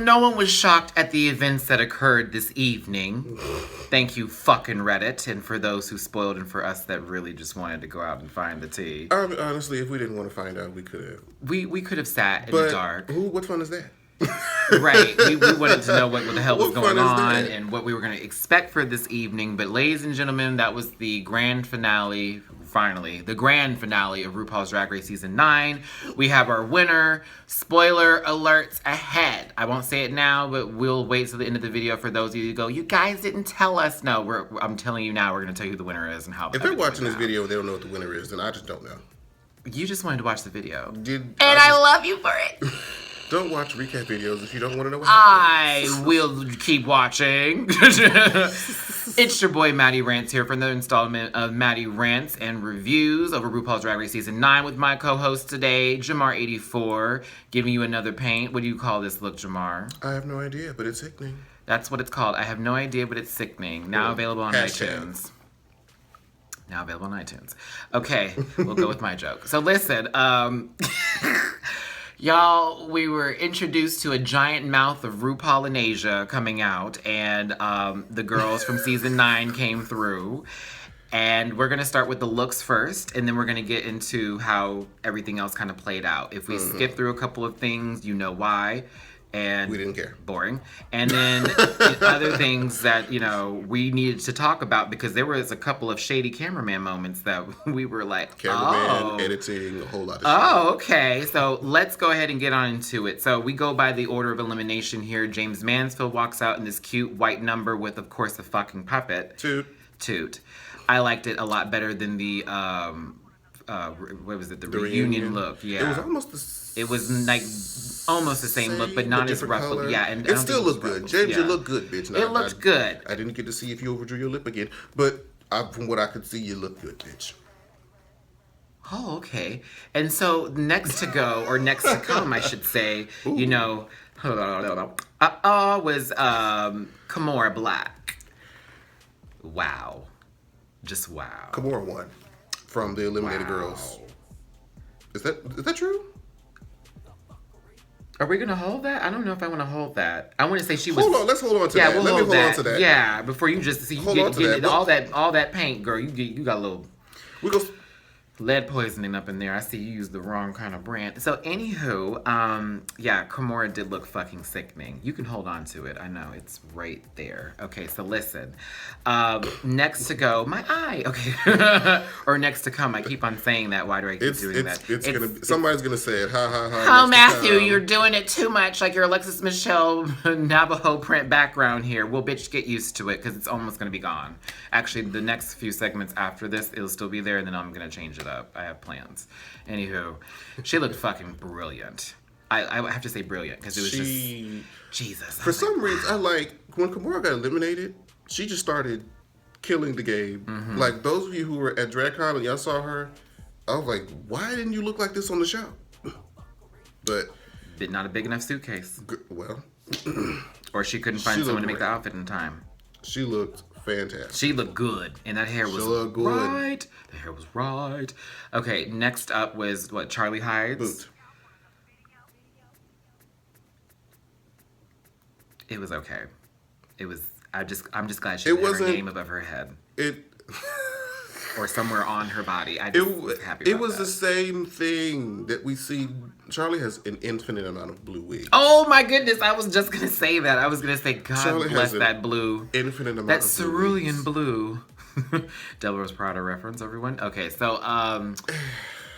no one was shocked at the events that occurred this evening. Thank you, fucking Reddit, and for those who spoiled, and for us that really just wanted to go out and find the tea. Honestly, if we didn't want to find out, we could have. We could have sat in the dark. What fun is that? Right. We wanted to know what the hell was going on and what we were going to expect for this evening. But ladies and gentlemen, that was the grand finale, finally. The grand finale of RuPaul's Drag Race Season 9. We have our winner. Spoiler alerts ahead. I won't say it now, but we'll wait till the end of the video for those of you who go, you guys didn't tell us. No, I'm telling you now, we're going to tell you who the winner is and how. If they're watching this video, they don't know what the winner is, then I just don't know. You just wanted to watch the video. I love you for it. Don't watch recap videos if you don't want to know what happens. I will keep watching. It's your boy Matty Rants here for another installment of Matty Rants and Reviews over RuPaul's Drag Race Season 9 with my co-host today, Jamar84, giving you another paint. What do you call this look, Jamar? I have no idea, but it's sickening. That's what it's called. I have no idea, but it's sickening. Now available on iTunes. Now available on iTunes. Okay, we'll go with my joke. So listen, y'all, we were introduced to a giant mouth of RuPaul in Asia coming out, and the girls from season 9 came through. And we're going to start with the looks first, and then we're going to get into how everything else kind of played out. If we skip through a couple of things, you know why. And we didn't care. Boring. And then other things that, you know, we needed to talk about because there was a couple of shady cameraman moments that we were like, cameraman, editing, a whole lot of shit. Oh, okay. So let's go ahead and get on into it. So we go by the order of elimination here. James Mansfield walks out in this cute white number with, of course, a fucking puppet. Toot. I liked it a lot better than the, what was it? The reunion look. Yeah. It was almost it was like almost the same look, but not as rough. Color. Yeah, and it still looked good. James, you look good, bitch. It looked good. I didn't get to see if you overdrew your lip again, but from what I could see, you look good, bitch. Oh, okay. And so next to go, or next to come, I should say, you know, was Kimora Black. Wow. Just wow. Kimora won from the eliminated girls. Is that true? Are we gonna hold that? I don't know if I want to hold that. I want to say she was. Hold on, let's hold on to that. We'll Let me hold on to that. Yeah, before you just see you get all that paint, girl. You got a little. We go. Lead poisoning up in there. I see you used the wrong kind of brand. So anywho, yeah, Kimora did look fucking sickening. You can hold on to it. I know, it's right there. Okay, so listen. Next to go, my eye. Okay. Or next to come. I keep on saying that. Why do I keep doing that? Somebody's gonna say it. Ha ha ha. Oh, Matthew, you're doing it too much. Like your Alexis Michelle Navajo print background here. Well, bitch, get used to it because it's almost gonna be gone. Actually, the next few segments after this, it'll still be there, and then I'm gonna change it up. I have plans. Anywho, she looked fucking brilliant. I have to say brilliant because it was just Jesus. For some reason, I like when Kimora got eliminated. She just started killing the game. Mm-hmm. Like those of you who were at DragCon and y'all saw her, I was like, why didn't you look like this on the show? But not a big enough suitcase. Well, or she couldn't find someone to make the outfit in time. She looked fantastic. She looked good, and that hair was right. The hair was right. Okay, next up was what? Charlie Hides. Boot. It was okay. It was. I'm just glad she had her name above her head. Or somewhere on her body. I just was happy about It was that. the same thing that we see. Charlie has an infinite amount of blue wigs. Oh my goodness, I was just going to say that. I was going to say, God Charlie bless that blue. Infinite amount that of cerulean blue. Devil Wears Prada reference, everyone. Okay, so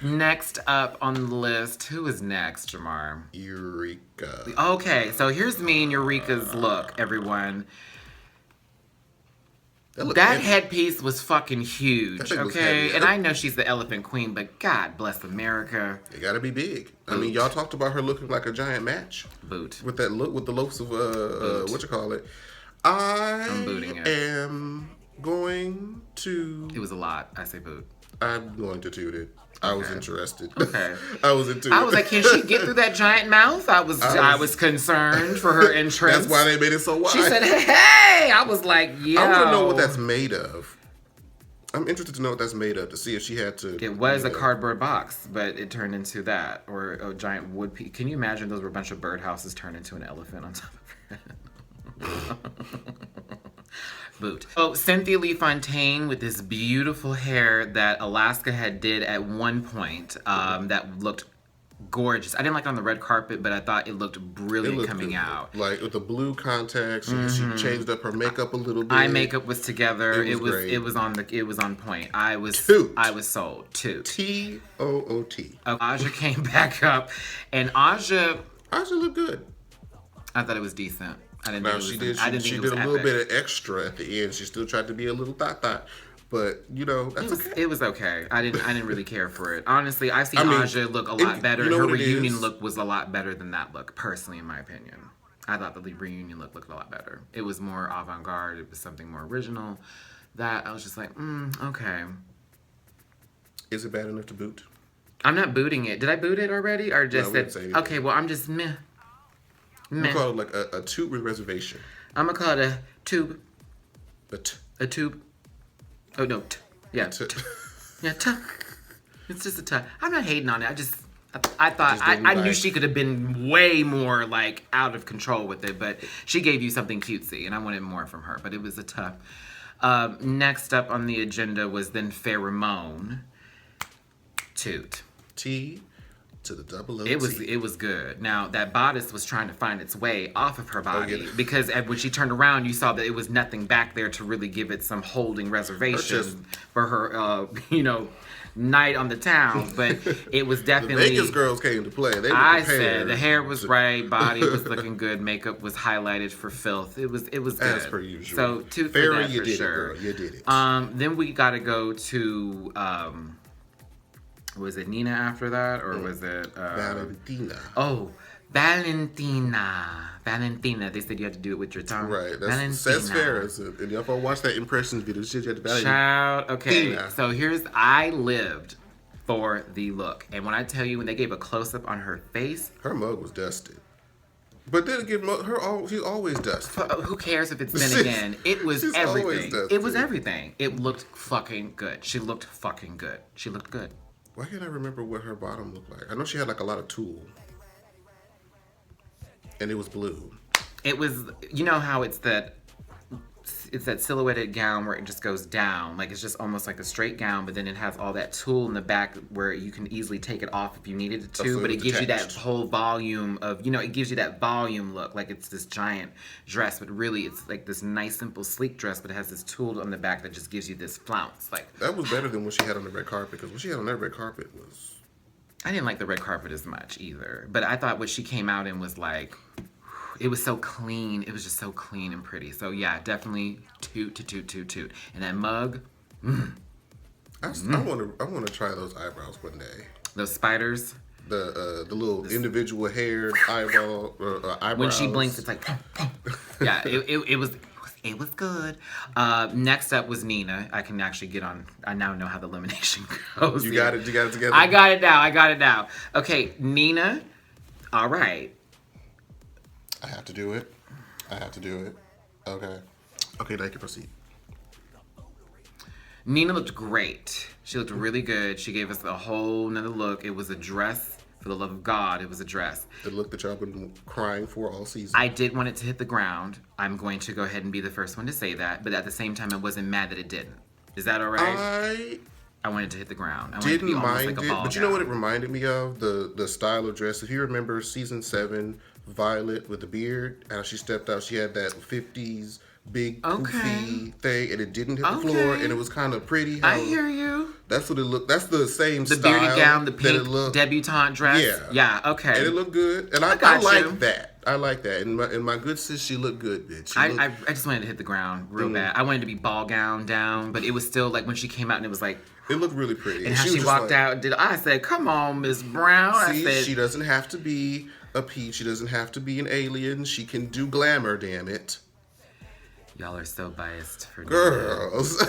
next up on the list, who is next, Jamar? Eureka. Okay, so here's me and Eureka's look, everyone. That headpiece was fucking huge, okay? And I know she's the Elephant Queen, but God bless America. It gotta be big. Boot. I mean, y'all talked about her looking like a giant match. Boot. With that look, with the loaves of, whatchamacallit. I'm booting it. Am going to... It was a lot. I say boot. I'm going to toot it. I was interested. Okay. I was into it. I was like, can she get through that giant mouth? I was concerned for her entrance. That's why they made it so wide. She said, hey! I was like, yeah. I want to know what that's made of. I'm interested to know what that's made of, to see if she had to... It was a cardboard box, but it turned into that. Or a giant wood piece. Can you imagine those were a bunch of birdhouses turned into an elephant on top of it? Boot. Oh, Cynthia Lee Fontaine with this beautiful hair that Alaska had did at one point that looked gorgeous. I didn't like it on the red carpet, but I thought it looked brilliant coming out. Like with the blue contacts, she changed up her makeup a little bit. Eye makeup was together. It was on point. I was sold. Toot. T-O-O-T. Aja came back up, and Aja looked good. I thought it was decent. I didn't Now think she it did. was, I didn't She think did it was a little epic. bit of extra at the end. She still tried to be a little thot, but that's okay. It was okay. I didn't really care for it. Honestly, I've seen Aja look a lot better. You know Her what it reunion is? look was a lot better than that look, personally, in my opinion. I thought the reunion looked a lot better. It was more avant-garde. It was something more original. That I was just like, okay. Is it bad enough to boot? I'm not booting it. Did I boot it already, or just No, I wouldn't say said? anything. Okay, well, I'm just meh. We call it like a tube with reservation. I'm gonna call it a tube. A A tube. Oh no. Yeah. t- Yeah. It's just a t. I'm not hating on it. I thought Just didn't I knew like- she could have been way more like out of control with it, but she gave you something cutesy, and I wanted more from her. But it was a tough. Next up on the agenda was then Pheromone. Toot. T to the double O. It was good. Now that bodice was trying to find its way off of her body yeah. because when she turned around, you saw that it was nothing back there to really give it some holding reservation for her, night on the town. But it was The definitely. Vegas girls came to play. They were I prepared said the hair was right, body was looking good, makeup was highlighted for filth. It was good. As per usual. So toot for Farrah, that you for did sure. it, girl. You did it. Then we got to go to. Was it Nina after that, or was it Valentina. Oh, Valentina. They said you had to do it with your tongue. Right. Valentina. Says Farrah. And if I watch that impressions video, she had to Valentina. Child. Okay. Tina. So I lived for the look, and when I tell you, when they gave a close up on her face, Her mug was dusted. But then again, she's always dusted. who cares if it's been again? It was She's always everything. dusted. It was everything. It looked fucking good. She looked fucking good. She looked good. Why can't I remember what her bottom looked like? I know she had like a lot of tulle. And it was blue. It was, you know how it's that silhouetted gown where it just goes down, like it's just almost like a straight gown, but then it has all that tulle in the back where you can easily take it off if you needed it to, so but it it's gives you that attached. whole volume of, it gives you that volume look, like it's this giant dress, but really it's like this nice, simple, sleek dress, but it has this tulle on the back that just gives you this flounce. Like That was better than what she had on the red carpet, because what she had on that red carpet was... I didn't like the red carpet as much either, but I thought what she came out in was like, it was so clean. It was just so clean and pretty. So yeah, definitely toot. And that mug, I want to try those eyebrows one day. those spiders. The little individual hair eyebrows. When she blinks, it's like, yeah. It was good. Next up was Nina. I can actually get on. I now know how the elimination goes. You got it together. I got it now. Okay, Nina. All right. I have to do it. Okay, now you can proceed. Nina looked great. She looked really good. She gave us a whole nother look. It was a dress. For the love of God, it was a dress. The look that y'all been crying for all season. I did want it to hit the ground. I'm going to go ahead and be the first one to say that. But at the same time, I wasn't mad that it didn't. Is that all right? I wanted it to hit the ground. I wanted it to be Didn't almost mind like a it, ball but you know what it gown. reminded me of? The style of dress. If you remember season 7, Violet with the beard, how she stepped out, she had that 50s big poofy thing, and it didn't hit the floor, and it was kind of pretty. I hear you. That's what it looked. That's the same The style. bearded gown, the that pink it looked, debutante dress. Yeah. Okay. And it looked good, and I got like you. that. I like that. And my good sis, she looked good, bitch. I just wanted to hit the ground real bad. I wanted to be ball gown down, but it was still like when she came out and it was like. It looked really pretty. And how was she just walked out, I said, "Come on, Miss Brown." See, I said, she doesn't have to be a peach. She doesn't have to be an alien. She can do glamour, damn it. "Y'all are so biased for Girls.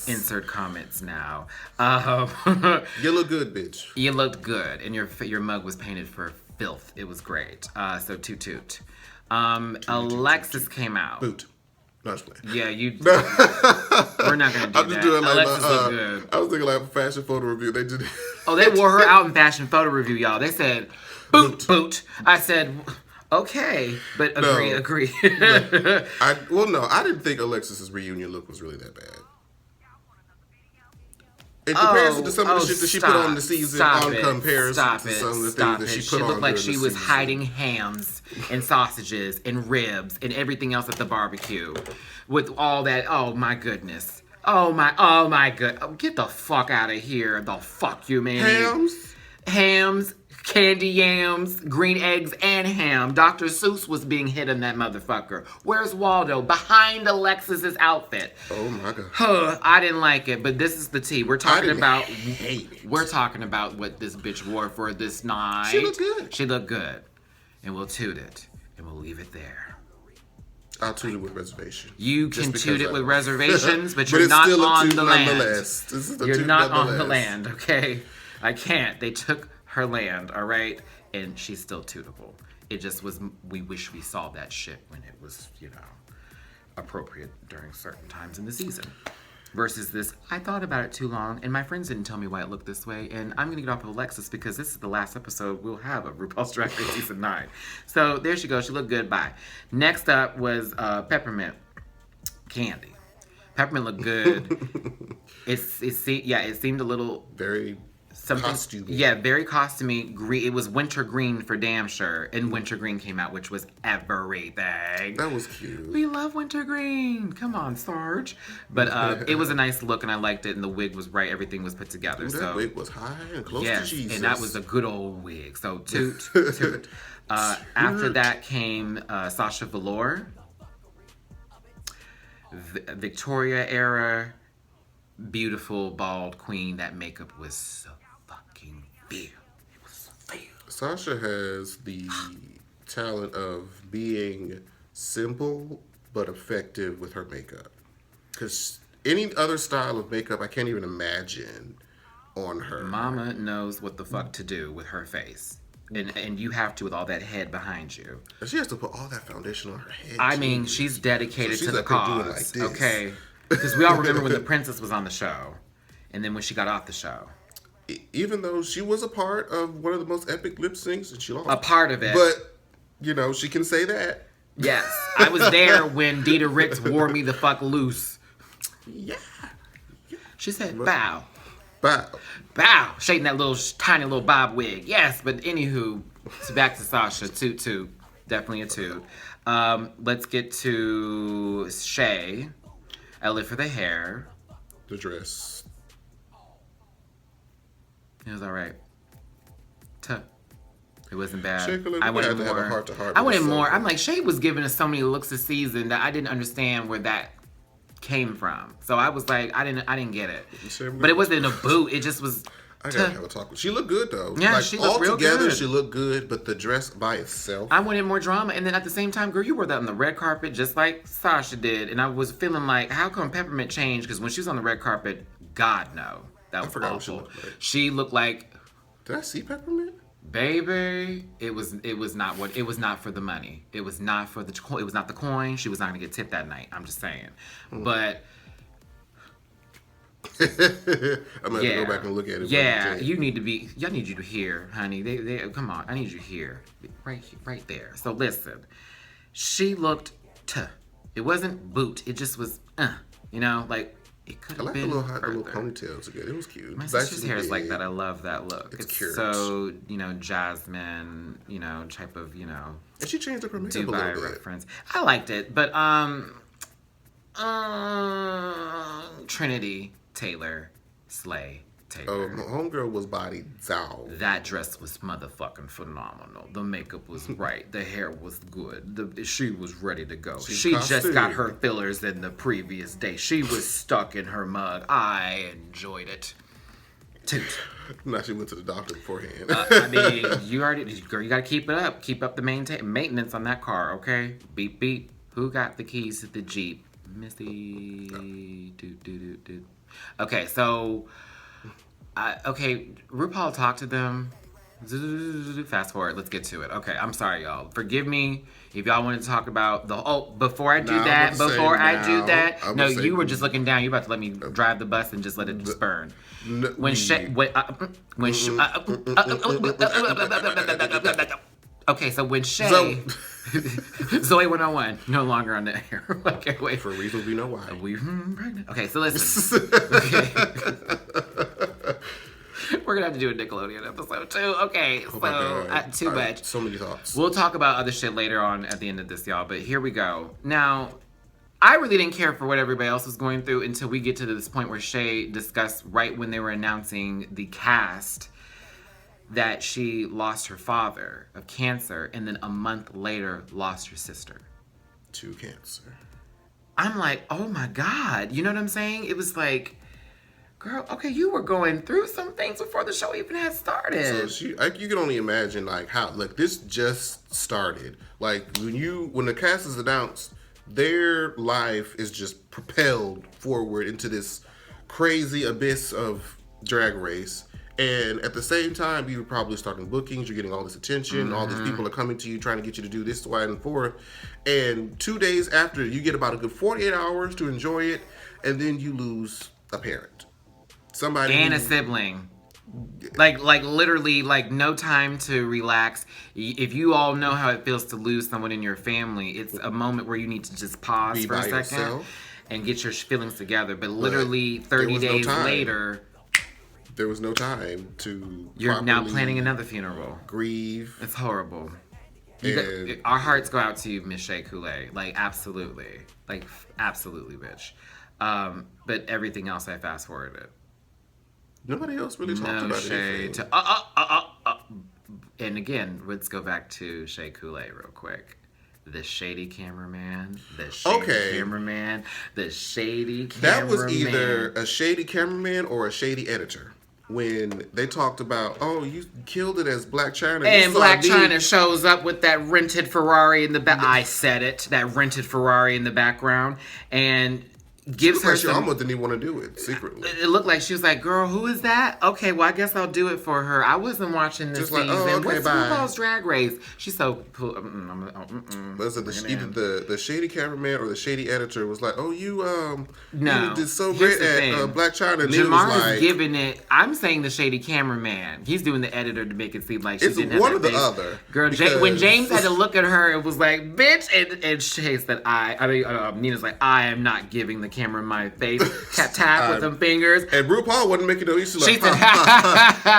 Insert comments now. You look good, bitch. You looked good, and your mug was painted for filth. It was great. So toot. Alexis came out. Boot. No, I was playing. Yeah, we're not gonna do I'm just that. doing like Alexis look good. I was thinking like a fashion photo review. They did. Oh, they wore her out in fashion photo review, y'all. They said, boot. I said, okay, but agree. No, I didn't think Alexis's reunion look was really that bad. In comparison to some of the shit that she put on the season, comparison to some of the things that she put on. She looked like she was season. hiding hams and sausages and ribs and everything else at the barbecue, with all that. Oh my goodness. Oh my good. Oh, get the fuck out of here. The fuck you, man. Hams, candy yams, green eggs, and ham. Dr. Seuss was being hit in that motherfucker. Where's Waldo? Behind Alexis's outfit. Oh my god. I didn't like it, but this is the tea. We're talking about what this bitch wore for this night. She looked good. She looked good. And we'll toot it. And we'll leave it there. I'll toot it with reservation. You can toot it with reservations, but you're not on the land. You're not on the land, okay? I can't. They took her land, all right? And she's still tootable. It just was, we wish we saw that shit when it was, appropriate during certain times in the season. Versus this, I thought about it too long, and my friends didn't tell me why it looked this way, and I'm going to get off of Alexis because this is the last episode we'll have of RuPaul's Drag Race Season 9. So there she goes. She looked good. Bye. Next up was Peppermint Candy. Peppermint looked good. It seemed a little... Very... costumey. Yeah, very costumey. It was winter green for damn sure. And winter green came out, which was everything. That was cute. We love winter green. Come on, Sarge. But it was a nice look, and I liked it. And the wig was right. Everything was put together. Ooh, that wig was high and close to Jesus. And that was a good old wig. So toot. After that came Sasha Velour. Victoria era. Beautiful, bald queen. That makeup was so feel. It was feel. Sasha has the talent of being simple but effective with her makeup. Because any other style of makeup, I can't even imagine on her. Mama knows what the fuck to do with her face. And you have to with all that head behind you. And she has to put all that foundation on her head. I mean, she's dedicated to the cause. Like this. Okay. Because we all remember when the princess was on the show. And then when she got off the show. Even though she was a part of one of the most epic lip syncs and she lost. A part of it. But, she can say that. Yes. I was there when Dita Ricks wore me the fuck loose. Yeah. She said, bow. Bow. Shading that little tiny little bob wig. Yes, but anywho, back to Sasha. Toot. Definitely a toot. Let's get to Shay. I live for the hair. The dress. It was all right. It wasn't bad. I wanted more. Have a heart-to-heart. I wanted more. I'm like, Shay was giving us so many looks this season that I didn't understand where that came from. So I was like, I didn't get it. But it wasn't a boot. It just was. I gotta have a talk. She looked good though. Yeah, she looked real good. Altogether, she looked good. But the dress by itself. I wanted more drama, and then at the same time, girl, you wore that on the red carpet just like Sasha did, and I was feeling like, how come Peppermint changed? Because when she was on the red carpet, God no, that was awful. What she looked like. Did I see Peppermint? Baby, it was not for the money. It was not for it was not the coin. She was not gonna get tipped that night. I'm just saying. But I'm gonna have to go back and look at it. Yeah, y'all need you to hear, honey. They come on, I need you to hear. Right there. So listen. She looked it wasn't boot. It just was like it could have been. I like the little ponytail together. It was cute. My sister's hair is like that. I love that look. It's cute. So, jasmine, type of, And she changed up her makeup Dubai a little bit. reference. I liked it, but Trinity Taylor, Slay Taylor. Oh, homegirl was bodied down. That dress was motherfucking phenomenal. The makeup was right. The hair was good. She was ready to go. She just got her fillers in the previous day. She was stuck in her mug. I enjoyed it. Toot. Now she went to the doctor beforehand. I mean, you got to keep it up. Keep up the maintenance on that car, okay? Beep, beep. Who got the keys to the Jeep? Missy. Okay, so... RuPaul talked to them Fast forward. Let's get to it. Okay, I'm sorry, y'all. Forgive me if y'all wanted to talk about the. Oh, before I do that, no, you were just looking down. You about to let me drive the bus and just let it just burn. Okay, so when Shay, Zoe 101, no longer on the air. Okay, wait. For reasons we know why. We pregnant. Okay, so listen. Okay. We're gonna have to do a Nickelodeon episode too. Okay, too much. So many thoughts. We'll talk about other shit later on at the end of this, y'all. But here we go. Now, I really didn't care for what everybody else was going through until we get to this point where Shay discussed right when they were announcing the cast that she lost her father of cancer, and then a month later lost her sister to cancer. I'm like, oh my God. You know what I'm saying? It was like, girl, okay, you were going through some things before the show even had started. So you can only imagine like how, like, this just started. Like when the cast is announced, their life is just propelled forward into this crazy abyss of Drag Race. And at the same time, you're probably starting bookings, you're getting all this attention, all these people are coming to you trying to get you to do this, why, and forth. And 2 days after, you get about a good 48 hours to enjoy it, and then you lose a parent. Somebody and a sibling. Like literally, like no time to relax. If you all know how it feels to lose someone in your family, it's a moment where you need to just pause for a second yourself. And get your feelings together. But literally 30 days later, there was no time to. You're now planning another funeral. Grieve. It's horrible. Our hearts go out to you, Miss Shea Coulee. Like, absolutely. Like, absolutely, bitch. But everything else I fast forwarded. Nobody else really talked about anything. And again, let's go back to Shea Coulee real quick. The shady cameraman. The shady cameraman. That was either a shady cameraman or a shady editor. When they talked about, oh, you killed it as Black China. And Black China shows up with that rented Ferrari in the back. I said it. That rented Ferrari in the background. And gives her some... She almost didn't even want to do it secretly. It looked like she was like, girl, who is that? Okay, well, I guess I'll do it for her. I wasn't watching this season. What's RuPaul's Drag Race? She's so... Listen, either the shady cameraman or the shady editor was like, oh, you did so Here's great at Black China. Jamar is giving it... I'm saying the shady cameraman. He's doing the editor to make it seem like she didn't have one that or the face. other. Girl, when James had to look at her, it was like, bitch, and Shay said, Nina's like, I am not giving the camera my face. Tap with them fingers. And RuPaul wasn't making no issue. She said,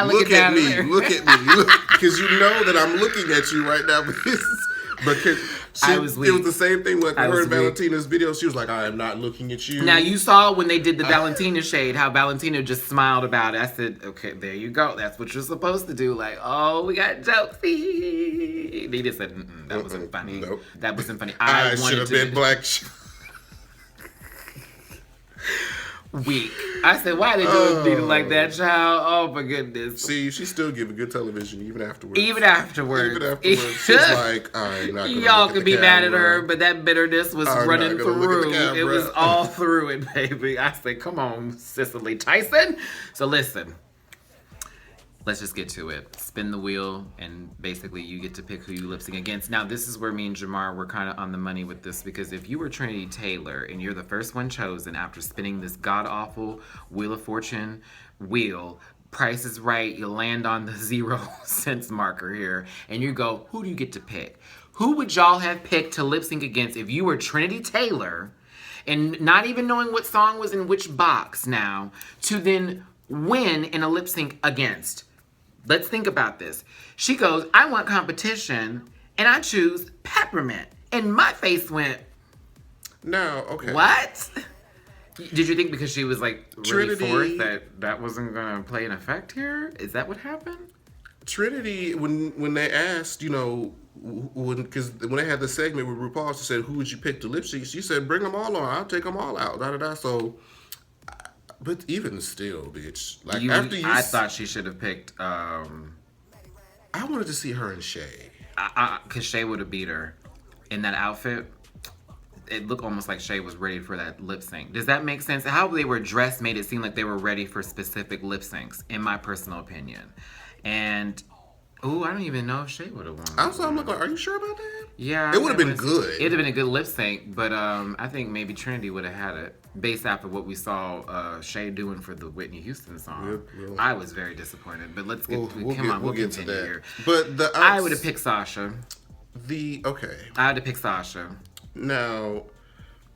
look at me. Because you know that I'm looking at you right now. Because it was the same thing with her and Valentina's video. She was like, I am not looking at you. Now, you saw when they did the Valentina shade, how Valentina just smiled about it. I said, okay, there you go. That's what you're supposed to do. Like, oh, we got jokes. They just said, that wasn't funny. Nope. That wasn't funny. I should have been Black. Weak. I said, why they doing Nina like that, child? Oh my goodness. See, she still giving good television even afterwards. Even afterwards. She's like, I'm not gonna y'all can be mad at her, but that bitterness was running through. It was all through it, baby. I said, come on, Cicely Tyson. So listen. Let's just get to it. Spin the wheel, and basically you get to pick who you lip sync against. Now, this is where me and Jamar were kind of on the money with this, because if you were Trinity Taylor and you're the first one chosen after spinning this god-awful Wheel of Fortune wheel, Price is Right, you land on the 0 cents marker here, and you go, who do you get to pick? Who would y'all have picked to lip sync against if you were Trinity Taylor, and not even knowing what song was in which box now, to then win in a lip sync against? Let's think about this. She goes, I want competition, and I choose Peppermint. And my face went, no, okay. What? Did you think because she was like really Trinity, forth that wasn't going to play an effect here? Is that what happened? Trinity, when they asked, because when they had the segment with RuPaul, she said, who would you pick to lip sync? She said, bring them all on. I'll take them all out. So... But even still, bitch. Like I thought she should have picked. I wanted to see her and Shay. Because Shay would have beat her in that outfit. It looked almost like Shay was ready for that lip sync. Does that make sense? How they were dressed made it seem like they were ready for specific lip syncs, in my personal opinion. And Ooh, I don't even know if Shay would have won. I'm like, are you sure about that? Yeah. It would have been good. It'd have been a good lip sync, but I think maybe Trinity would have had it based off of what we saw Shay doing for the Whitney Houston song. Yep. I was very disappointed, but let's get, we'll get to continue that. here. But I would have picked Sasha. I would have picked Sasha. Now,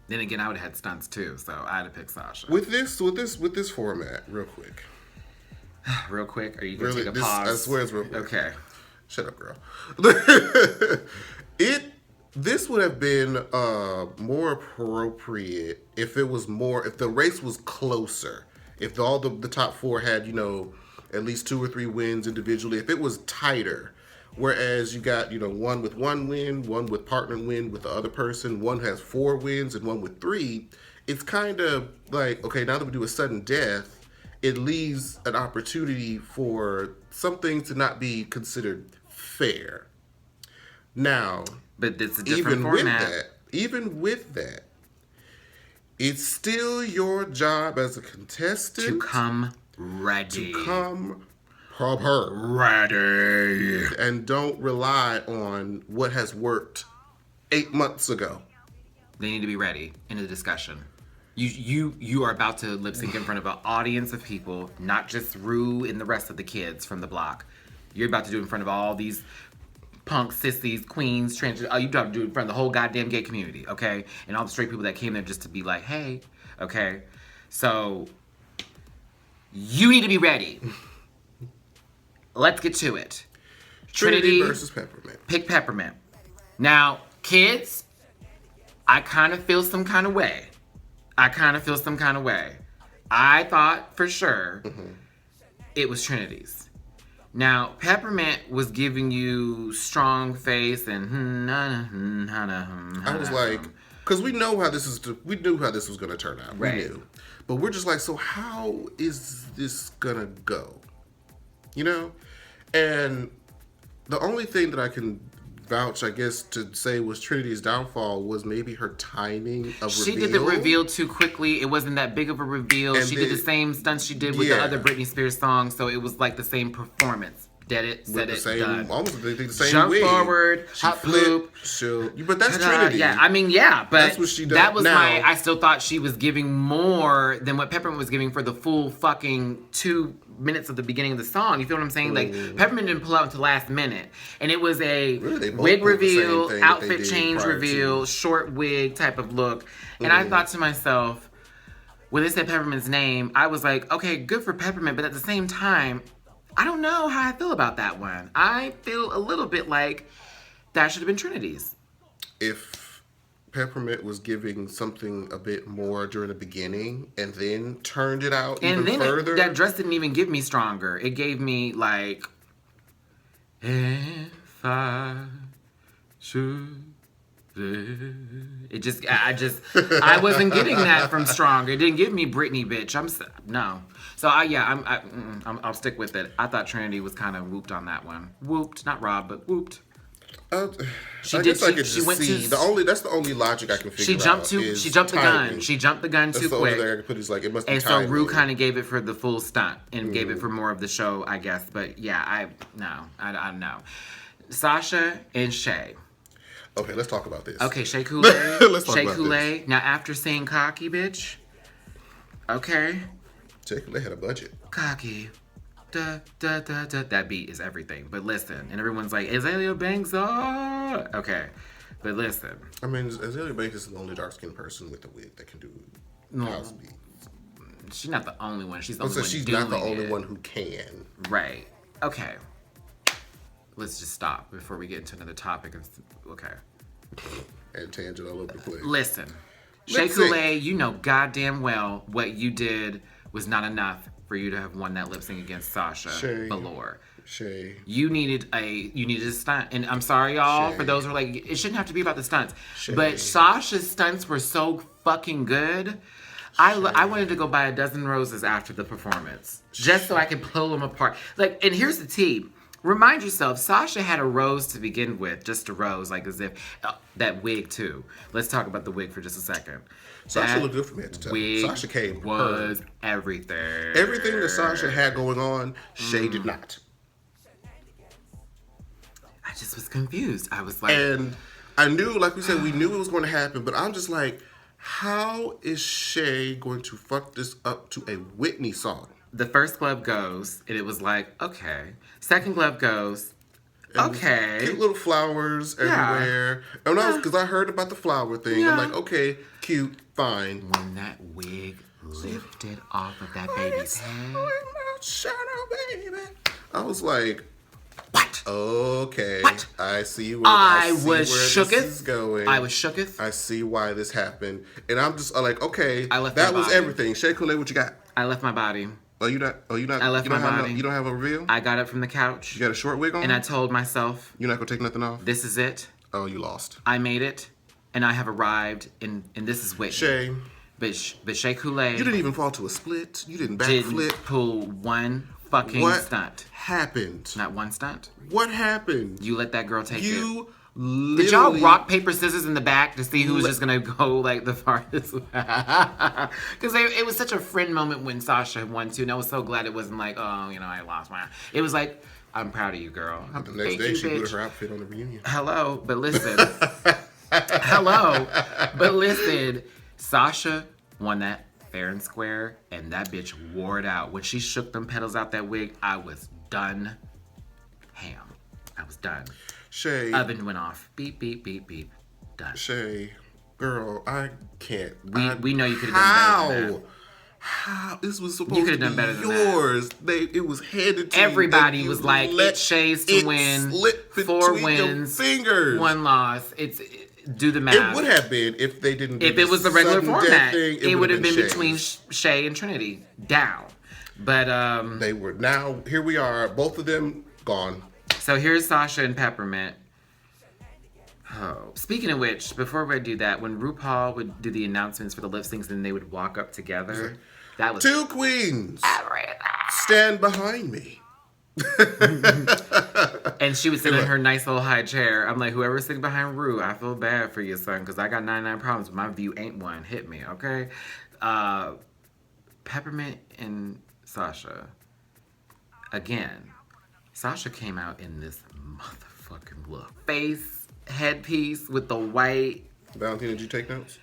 then again, I would have had stunts too, so I'd have picked Sasha. With this format, real quick. Real quick? Are you gonna take a pause? I swear it's real quick. Okay. Shut up, girl. This would have been more appropriate if the race was closer. If all the top four had, at least 2 or 3 wins individually. If it was tighter. Whereas you got, one with 1 win, one with partner win with the other person, one has 4 wins and one with 3. It's kind of like, okay, now that we do a sudden death, it leaves an opportunity for something to not be considered fair. Now, but it's a different format. Even with that, it's still your job as a contestant to come ready. Ready. And don't rely on what has worked 8 months ago. They need to be ready in the discussion. You are about to lip sync in front of an audience of people, not just Rue and the rest of the kids from the block. You're about to do it in front of all these punks, sissies, queens, trans. You about to do it in front of the whole goddamn gay community, okay? And all the straight people that came there just to be like, hey, okay? So, you need to be ready. Let's get to it. Trinity versus Peppermint. Pick Peppermint. Now, kids, I kind of feel some kind of way. I thought for sure it was Trinity's. Now, Peppermint was giving you strong face and I was like, because we knew how this was going to turn out. Right. We knew. But we're just like, so how is this going to go? And the only thing that I can vouch, I guess, to say was Trinity's downfall was maybe her timing of reveal. She did the reveal too quickly. It wasn't that big of a reveal. And she did the same stunts she did with the other Britney Spears songs, so it was like the same performance. Did it, said it, done. Almost the same Jump wig. forward, hop flip. But that's Trinity. Yeah, but that's what she does. That was I still thought she was giving more than what Peppermint was giving for the full fucking 2 minutes of the beginning of the song. You feel what I'm saying? Like, Peppermint didn't pull out until last minute. And it was a wig reveal, outfit change reveal, short wig type of look. And I thought to myself, when they said Peppermint's name, I was like, okay, good for Peppermint, but at the same time, I don't know how I feel about that one. I feel a little bit like that should have been Trinity's. If Peppermint was giving something a bit more during the beginning and then turned it out even further. That dress didn't even give me stronger. It gave me like, if I should. I wasn't getting that from Stronger. It didn't give me Britney, bitch. No. So I'll stick with it. I thought Trinity was kind of whooped on that one. Whooped, not robbed, but whooped. That's the only logic I can figure out. She jumped the gun. She jumped the gun too quick. That's the only thing I can put is like, it must be and timing. so Rue kind of gave it for the full stunt and gave it for more of the show, I guess. But yeah, I don't know. Sasha and Shay. Okay, let's talk about this. Okay, Shea Coulee. Let's talk about this. Now, after saying cocky, bitch. Okay. Shea Coulee had a budget. Cocky. Da, da, da, da. That beat is everything. But listen, and everyone's like, Azalea Banks, okay. But listen. I mean, Azalea Banks is the only dark-skinned person with a wig that can do house beats. She's not the only one. She's the only one she's doing not the only one who can. Right. Okay. Let's just stop before we get into another topic. Okay. And tangent all over the place. Listen. Shea Coulee, you know goddamn well what you did was not enough for you to have won that lip sync against Sasha Velour. Shay. You needed a stunt. And I'm sorry, y'all, for those who are like, it shouldn't have to be about the stunts. But Sasha's stunts were so fucking good. I wanted to go buy a dozen roses after the performance. Just so I could pull them apart. Like, and here's the tea. Remind yourself, Sasha had a rose to begin with, just a rose, like as if that wig too. Let's talk about the wig for just a second. Sasha looked good for me at the time. Wig Sasha came was everything. Everything that Sasha had going on, Shay did not. I just was confused. I was like... And I knew, like we said, we knew it was going to happen, but I'm just like, how is Shay going to fuck this up to a Whitney song? The first glove goes, and it was like, okay. Second glove goes, okay. Cute little flowers everywhere. And because I heard about the flower thing. I'm like, okay, cute, fine. When that wig lifted off of that baby's head. I was like, what? Okay. What? I see where, this is going. I was shooketh. I see why this happened. And I'm just like, okay, I left that my was body. everything. Shay Coulee, what you got? I left my body. You not? I left my body. You don't have a reveal? I got up from the couch. You got a short wig on? And I told myself, you're not going to take nothing off? This is it. Oh, you lost. I made it. And I have arrived. And this is Whitney. Shay. But Shay Coulee. You didn't even fall to a split. You didn't Didn't backflip. pull one fucking stunt. Happened? Not one stunt. What happened? You let that girl take it. Did y'all rock, paper, scissors in the back to see who was just gonna go like the farthest? Because it was such a friend moment when Sasha won too, and I was so glad it wasn't like, oh, I lost my. It was like, I'm proud of you, girl. The next day she put her outfit on the reunion. Hello, but listen. Sasha won that fair and square, and that bitch wore it out. When she shook them petals out that wig, I was done. I was done. Shay. Oven went off. Beep, beep, beep, beep. Done. Shay, girl, I can't. We know you could have done better than that. How? This was supposed to be done better than yours. It was handed to everybody you. Was like, it's Shay's to win. 4 wins. Fingers. 1 loss. Do the math. It would have been if they didn't do if it was the regular format. Thing, it would have been Shay's. Between Shay and Trinity. Down. But they were. Now here we are. Both of them gone. So here's Sasha and Peppermint. Oh, speaking of which, before we do that, when RuPaul would do the announcements for the lip syncs, then they would walk up together. That was 2 queens. Stand behind me. And she would sit in her nice little high chair. I'm like, whoever's sitting behind Ru, I feel bad for you, son, because I got 99 problems, but my view ain't one. Hit me, okay? Peppermint and Sasha. Again, Sasha came out in this motherfucking look. Face, headpiece with the white. Valentina, did you take notes?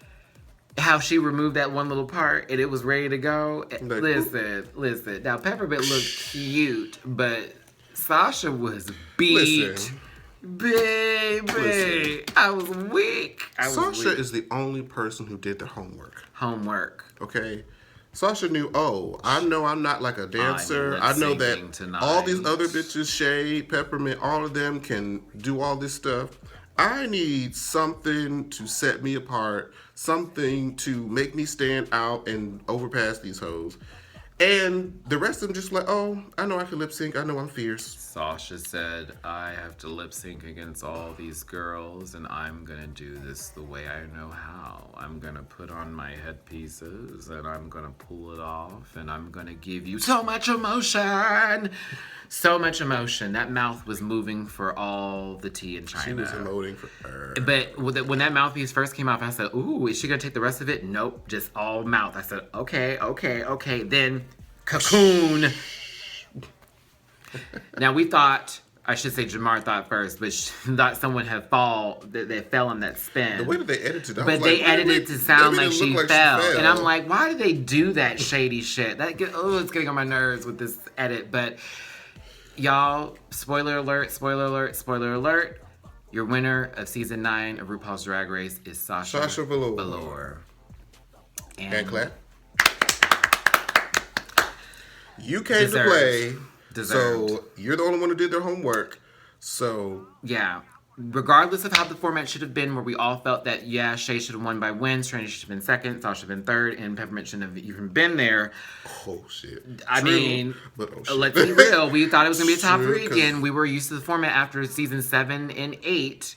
How she removed that one little part and it was ready to go. Like, listen. Now, Peppermint looked cute, but Sasha was beat. Listen. Baby. Listen. I was weak. Sasha is the only person who did their homework. Okay? Sasha knew, I know I'm not like a dancer. I know that tonight. All these other bitches, Shay, Peppermint, all of them can do all this stuff. I need something to set me apart, something to make me stand out and overpass these hoes. And the rest of them just like, I know I can lip sync. I know I'm fierce. Sasha said, I have to lip sync against all these girls, and I'm going to do this the way I know how. I'm going to put on my headpieces, and I'm going to pull it off, and I'm going to give you so much emotion. So much emotion. That mouth was moving for all the tea in China. She was emoting for her. But when that mouthpiece first came off, I said, ooh, is she going to take the rest of it? Nope, just all mouth. I said, okay. Then, cocoon. Now, we thought, I should say Jamar thought first, but she thought someone had they fell in that spin. The way that they edited it, but they edited it to sound like she fell. And I'm like, why do they do that shady shit? It's getting on my nerves with this edit. But y'all, spoiler alert. Your winner of season 9 of RuPaul's Drag Race is Sasha Velour. And clap. You came to play. So you're the only one who did their homework. So yeah, regardless of how the format should have been, where we all felt that Shay should have won by wins, Trinity should have been second, Sasha should have been third, and Peppermint shouldn't have even been there. Oh shit! I mean, but let's be real. We thought it was gonna be a top 3 again. We were used to the format after season 7 and 8.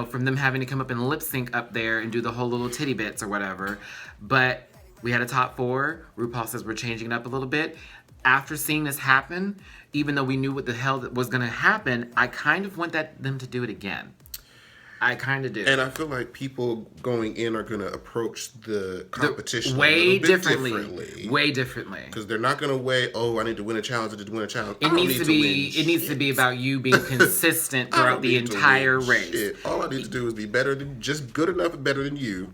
From them having to come up and lip sync up there and do the whole little titty bits or whatever. But we had a top 4. RuPaul says we're changing it up a little bit. After seeing this happen, even though we knew what the hell was going to happen, I kind of want them to do it again. I kind of do. And I feel like people going in are going to approach the competition way a little bit differently. Way differently. Because they're not going to weigh, I need to win a challenge. to win a challenge. It needs to be about you being consistent throughout the entire race. Shit. All I need to do is be just good enough and better than you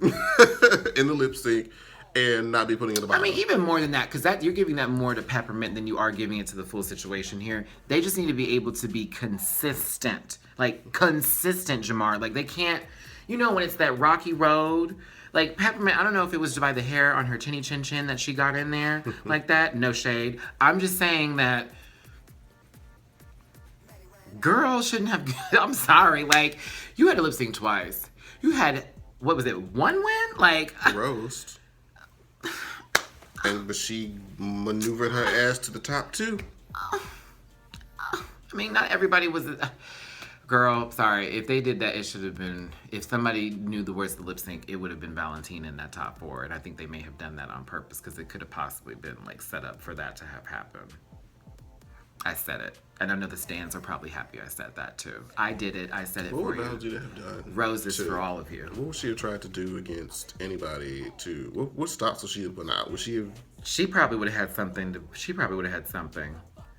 in the lip sync. And not be putting it in the bottom. I mean, even more than that, because you're giving that more to Peppermint than you are giving it to the full situation here. They just need to be able to be consistent. Like, consistent, Jamar. Like, they can't, when it's that rocky road. Like, Peppermint, I don't know if it was by the hair on her chinny chin chin that she got in there like that. No shade. I'm just saying that girl shouldn't have, I'm sorry. Like, you had to lip sync twice. You had, what was it, one win? Like. Roast. But she maneuvered her ass to the top too. I mean, not everybody was. Girl, sorry. If they did that, it should have been. If somebody knew the words to the lip sync, it would have been Valentina in that top 4. And I think they may have done that on purpose because it could have possibly been like set up for that to have happened. I said it. And I know the stands are probably happy I said that too. I did it. I said it for you. What would Valentina have done? Roses for all of you. What would she have tried to do against anybody to... What stops would she have put out? Would she have... She probably would have had something.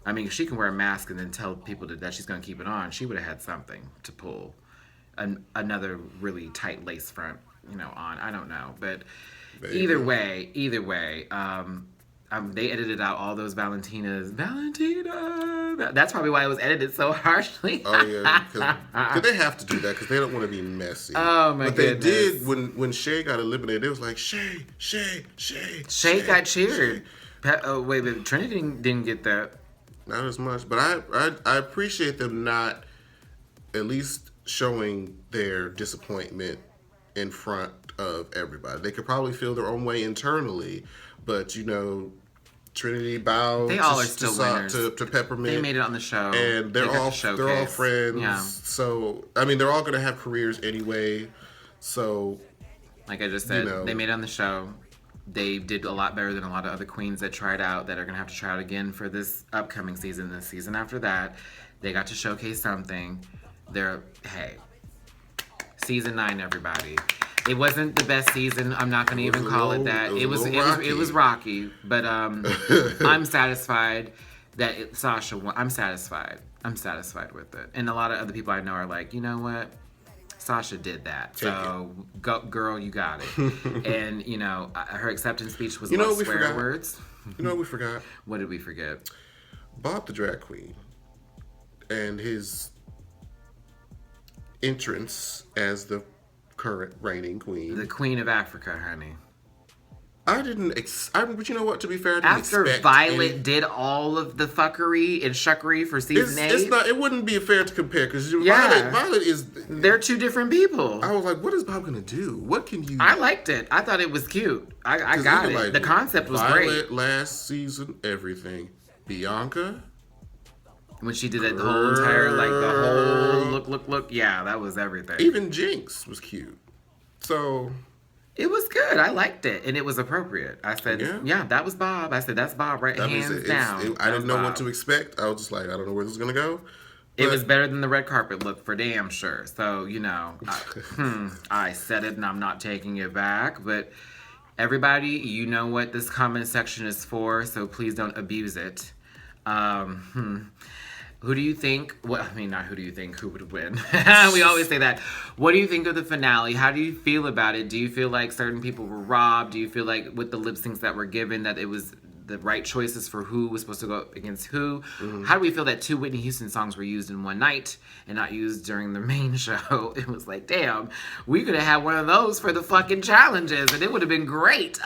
I mean, if she can wear a mask and then tell people that she's going to keep it on, she would have had something to pull. Another really tight lace front, on. I don't know. But either way, they edited out all those Valentinas. Valentina! That's probably why it was edited so harshly. Oh, yeah. Because they have to do that because they don't want to be messy. Oh, my goodness. But they did, when Shay got eliminated, it was like, Shay. Shay got cheered. Wait, Trinity didn't get that. Not as much. But I appreciate them not at least showing their disappointment in front of everybody. They could probably feel their own way internally. But, Trinity bowed they all are still winners. To Peppermint. They made it on the show. And they're all friends. Yeah. So, I mean, they're all going to have careers anyway. So, like I just said, they made it on the show. They did a lot better than a lot of other queens that tried out that are going to have to try out again for this upcoming season. The season after that, they got to showcase something. Season 9, everybody. It wasn't the best season. I'm not going to even call it that. It was rocky, but I'm satisfied that Sasha won. I'm satisfied with it. And a lot of other people I know are like, you know what? Sasha did that. So, go, girl, you got it. And, her acceptance speech was swear words. You know what we forgot? What did we forget? Bob the drag queen and his entrance as the current reigning queen. The Queen of Africa, honey. But you know what? To be fair, I didn't After expect Violet did all of the fuckery and shuckery for season 8. It wouldn't be fair to compare because Violet is... They're two different people. I was like, what is Bob going to do? What can you... I liked it. I thought it was cute. I got it. Like, the concept was great. Violet last season, everything. Bianca... When she did it, the whole entire, the whole look. Yeah, that was everything. Even Jinx was cute. So... It was good. I liked it. And it was appropriate. I said, yeah that was Bob. I said, that's Bob, right? Hands down. I didn't know what to expect. I was just like, I don't know where this is going to go. It was better than the red carpet look for damn sure. So, I said it and I'm not taking it back. But everybody, you know what this comment section is for. So please don't abuse it. Who do you think? Not who do you think? Who would win? We always say that. What do you think of the finale? How do you feel about it? Do you feel like certain people were robbed? Do you feel like with the lip syncs that were given that it was the right choices for who was supposed to go against who? Mm-hmm. How do we feel that 2 Whitney Houston songs were used in one night and not used during the main show? It was like, damn, we could have had one of those for the fucking challenges and it would have been great.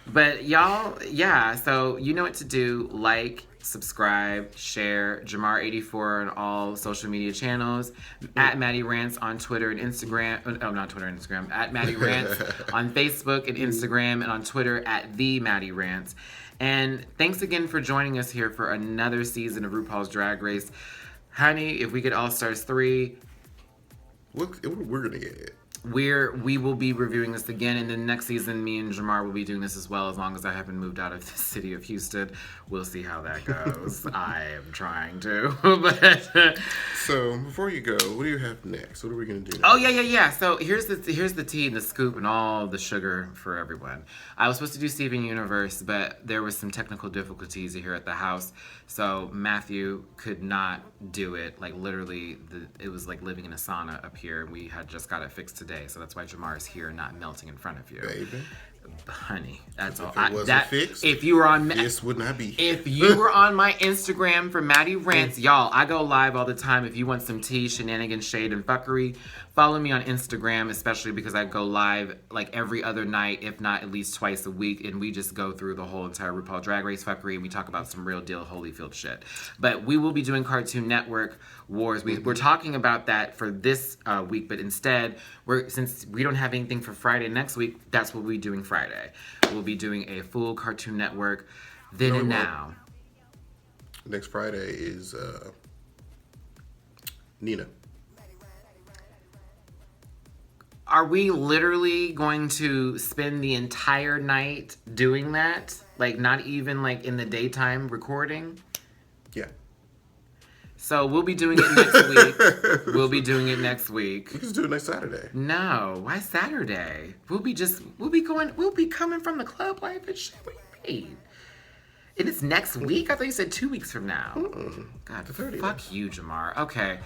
But y'all, yeah, so you know what to do. Like, subscribe, share, Jamar84 on all social media channels, at Matty Rants on Twitter and Instagram. Oh, not Twitter and Instagram. At Matty Rants on Facebook and Instagram, and on Twitter at The Matty Rants. And thanks again for joining us here for another season of RuPaul's Drag Race. Honey, if we get All Stars 3... We're going to get it. we will be reviewing this again, and then next season, me and Jamar will be doing this as well. As long as I haven't moved out of the city of Houston, we'll see how that goes. I am trying to, but So before you go, what do you have next? What are we gonna do? Oh yeah. So here's the tea and the scoop and all the sugar for everyone. I was supposed to do Steven Universe, but there was some technical difficulties here at the house, so Matthew could not do it. Like literally, it was like living in a sauna up here. We had just got it fixed today, so that's why Jamar is here, not melting in front of you. Baby. Honey, that's all. If it wasn't fixed, if you were on, this would not be here. If you were on my Instagram for Matty Rants, y'all, I go live all the time. If you want some tea, shenanigans, shade, and fuckery, follow me on Instagram, especially because I go live like every other night, if not at least twice a week, and we just go through the whole entire RuPaul Drag Race fuckery, and we talk about some real deal Holyfield shit. But we will be doing Cartoon Network Wars. We're talking about that for this week, but instead, since we don't have anything for Friday next week, that's what we'll be doing Friday. We'll be doing a full Cartoon Network then and now. Next Friday is Nina. Are we literally going to spend the entire night doing that? Like, not even like in the daytime recording? Yeah. So we'll be doing it next week. We'll be doing it next week. You can just do it next Saturday. No, why Saturday? We'll be coming from the club like bitch. What do you mean? And it's next week? I thought you said 2 weeks from now. God, fuck you, Jamar. Okay.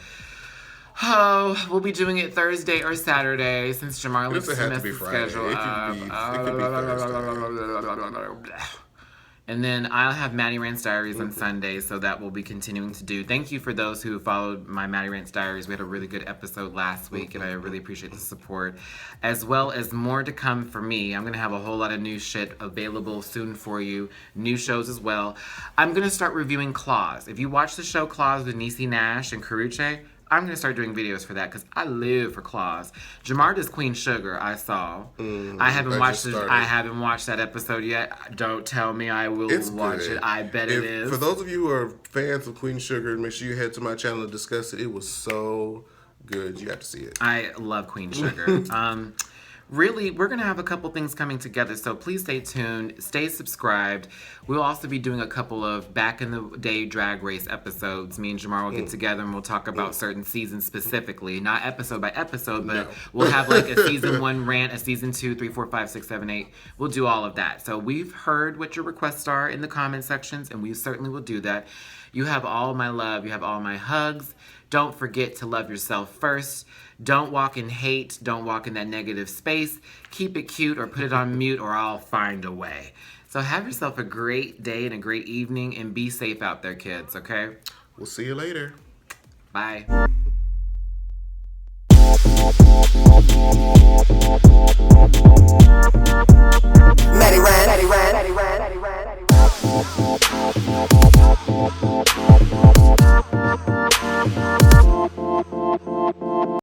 Oh, we'll be doing it Thursday or Saturday since Jamar lives to mess the schedule up. It could be Thursday. And then I'll have Matty Rants Diaries on Sunday, so that we'll be continuing to do. Thank you for those who followed my Matty Rants Diaries. We had a really good episode last week, and I really appreciate the support, as well as more to come for me. I'm going to have a whole lot of new shit available soon for you, new shows as well. I'm going to start reviewing Claws. If you watch the show Claws with Niecy Nash and Karuche, I'm going to start doing videos for that because I live for Claws. Jamar does Queen Sugar, I saw. I haven't watched that episode yet. Don't tell me I will watch it. I bet it is. For those of you who are fans of Queen Sugar, make sure you head to my channel to discuss it. It was so good. You have to see it. I love Queen Sugar. Really, we're going to have a couple things coming together, so please stay tuned, stay subscribed. We'll also be doing a couple of back in the day Drag Race episodes. Me and Jamar will get together and we'll talk about certain seasons specifically, not episode by episode, but we'll have like a season 1 rant, a season 2, 3, 4, 5, 6, 7, 8. We'll do all of that. So we've heard what your requests are in the comment sections, and we certainly will do that. You have all my love. You have all my hugs. Don't forget to love yourself first. Don't walk in hate. Don't walk in that negative space. Keep it cute or put it on mute or I'll find a way. So have yourself a great day and a great evening and be safe out there, kids, okay? We'll see you later. Bye. Matty Rant, Matty Rant, Matty Rant, Matty Rant, Matty Rant.